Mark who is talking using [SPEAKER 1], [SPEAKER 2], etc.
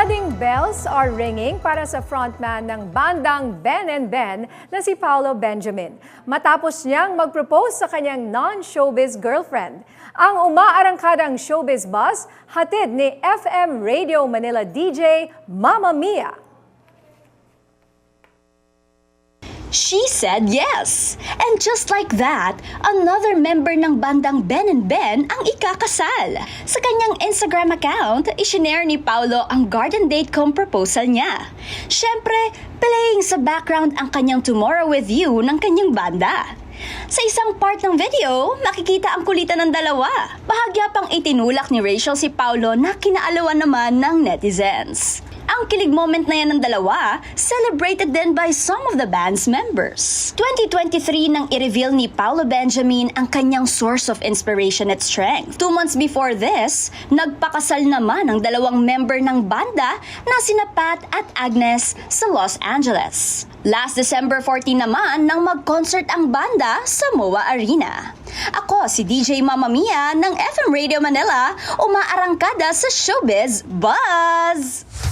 [SPEAKER 1] Wedding bells are ringing para sa frontman ng bandang Ben and Ben na si Paolo Benjamin. Matapos niyang mag-propose sa kanyang non-showbiz girlfriend. Ang umaarangkadang showbiz buzz, hatid ni FM Radio Manila DJ Mama Mia.
[SPEAKER 2] She said yes. And just like that, another member ng bandang Ben and Ben ang ikakasal. Sa kanyang Instagram account, isinare ni Paolo ang garden date com proposal niya. Siyempre, playing sa background ang kanyang Tomorrow With You ng kanyang banda. Sa isang part ng video, makikita ang kulitan ng dalawa. Bahagya pang itinulak ni Rachel si Paolo na kinaalawan naman ng netizens. Ang kilig moment na yan ng dalawa, celebrated din by some of the band's members. 2023 nang i-reveal ni Paolo Benjamin ang kanyang source of inspiration at strength. 2 months before this, nagpakasal naman ang dalawang member ng banda na sina Pat at Agnes sa Los Angeles. Last December 14 naman nang mag-concert ang banda sa MOA Arena. Ako si DJ Mama Mia ng FM Radio Manila, umaarangkada sa Showbiz Buzz!